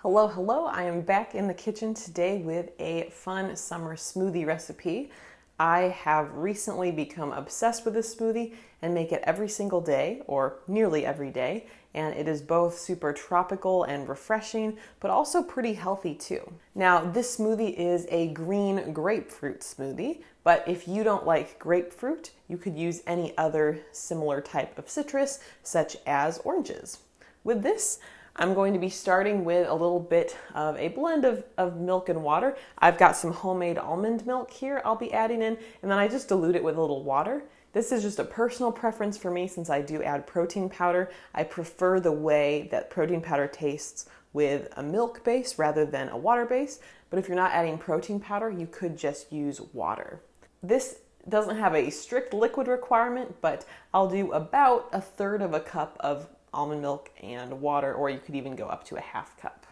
Hello, hello. I am back in the kitchen today with a fun summer smoothie recipe. I have recently become obsessed with this smoothie and make it every single day, or nearly every day, and it is both super tropical and refreshing, but also pretty healthy too. Now, this smoothie is a green grapefruit smoothie, but if you don't like grapefruit, you could use any other similar type of citrus, such as oranges. With this, I'm going to be starting with a little bit of a blend of milk and water. I've got some homemade almond milk here I'll be adding in, and then I just dilute it with a little water. This is just a personal preference for me since I do add protein powder. I prefer the way that protein powder tastes with a milk base rather than a water base, but if you're not adding protein powder, you could just use water. This doesn't have a strict liquid requirement, but I'll do about 1/3 of a cup of almond milk and water, or you could even go up to a 1/2 cup.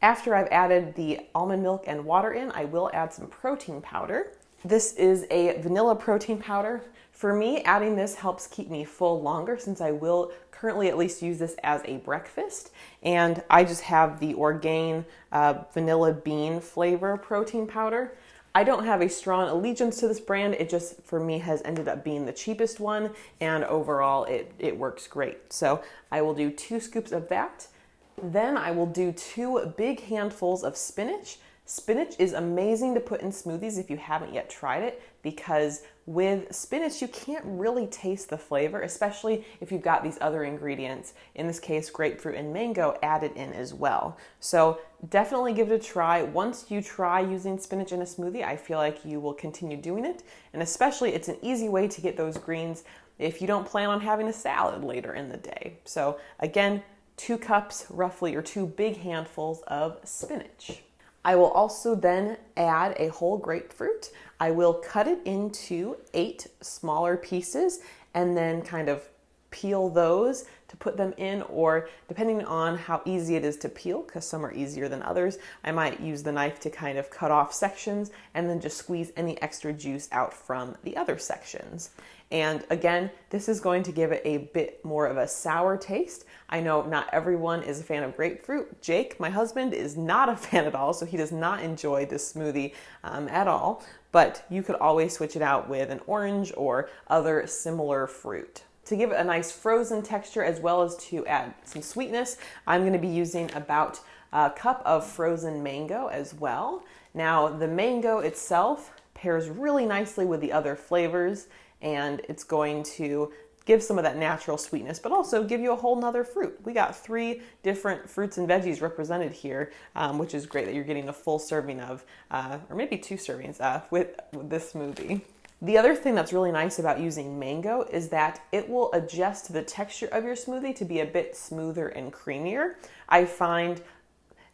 After I've added the almond milk and water in, I will add some protein powder. This is a vanilla protein powder. For me, adding this helps keep me full longer since I will currently at least use this as a breakfast. And I just have the Orgain vanilla bean flavor protein powder. I don't have a strong allegiance to this brand. It just, for me, has ended up being the cheapest one, and overall it works great. So I will do 2 scoops of that. Then I will do 2 big handfuls of spinach. Spinach is amazing to put in smoothies if you haven't yet tried it, because with spinach you can't really taste the flavor, especially if you've got these other ingredients, in this case grapefruit and mango, added in as well. So definitely give it a try. Once you try using spinach in a smoothie, I feel like you will continue doing it, and especially it's an easy way to get those greens if you don't plan on having a salad later in the day. So again, 2 cups roughly, or 2 big handfuls of spinach. I will also then add a whole grapefruit. I will cut it into 8 smaller pieces and then kind of peel those to put them in, or depending on how easy it is to peel, because some are easier than others, I might use the knife to kind of cut off sections and then just squeeze any extra juice out from the other sections. And again, this is going to give it a bit more of a sour taste. I know not everyone is a fan of grapefruit. Jake, my husband, is not a fan at all, so he does not enjoy this smoothie at all. But you could always switch it out with an orange or other similar fruit. To give it a nice frozen texture as well as to add some sweetness, I'm going to be using about a cup of frozen mango as well. Now, the mango itself pairs really nicely with the other flavors, and it's going to give some of that natural sweetness, but also give you a whole nother fruit. We got 3 different fruits and veggies represented here, which is great that you're getting a full serving of, or maybe 2 servings with this smoothie. The other thing that's really nice about using mango is that it will adjust the texture of your smoothie to be a bit smoother and creamier. I find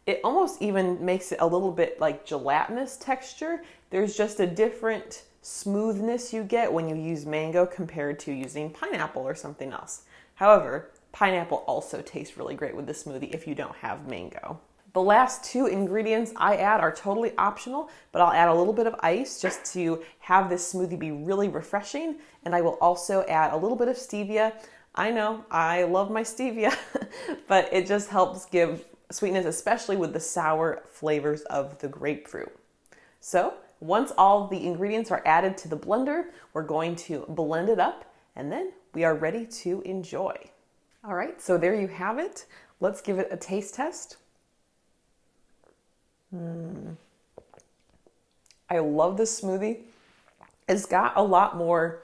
it almost even makes it a little bit like gelatinous texture. There's just a different smoothness you get when you use mango compared to using pineapple or something else. However, pineapple also tastes really great with the smoothie if you don't have mango. The last 2 ingredients I add are totally optional, but I'll add a little bit of ice just to have this smoothie be really refreshing, and I will also add a little bit of stevia. I know, I love my stevia, but it just helps give sweetness, especially with the sour flavors of the grapefruit. So, once all the ingredients are added to the blender, we're going to blend it up, and then we are ready to enjoy. All right, so there you have it. Let's give it a taste test. I love this smoothie. It's got a lot more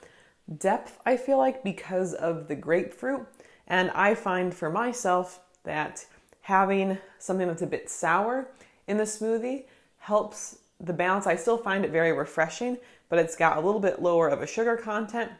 depth, I feel like, because of the grapefruit, and I find for myself that having something that's a bit sour in the smoothie helps the balance. I still find it very refreshing, but it's got a little bit lower of a sugar content.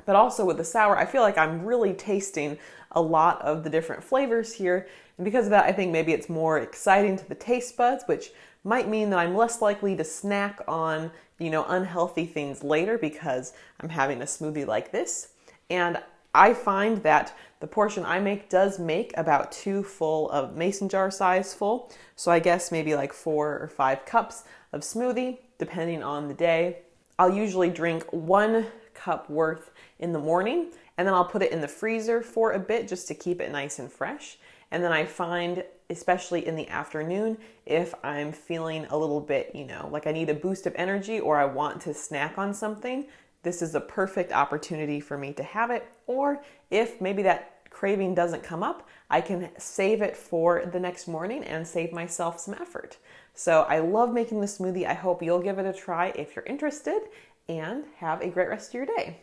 But also with the sour, I feel like I'm really tasting a lot of the different flavors here. And because of that, I think maybe it's more exciting to the taste buds, which might mean that I'm less likely to snack on, unhealthy things later because I'm having a smoothie like this. And I find that the portion I make does make about 2 full of mason jar size full. So I guess maybe like 4 or 5 cups of smoothie, depending on the day. I'll usually drink 1 cup worth in the morning, and then I'll put it in the freezer for a bit just to keep it nice and fresh. And then I find especially in the afternoon if I'm feeling a little bit, like I need a boost of energy or I want to snack on something. This is a perfect opportunity for me to have it. Or if maybe that craving doesn't come up, I can save it for the next morning and save myself some effort. So I love making the smoothie. I hope you'll give it a try if you're interested, and have a great rest of your day.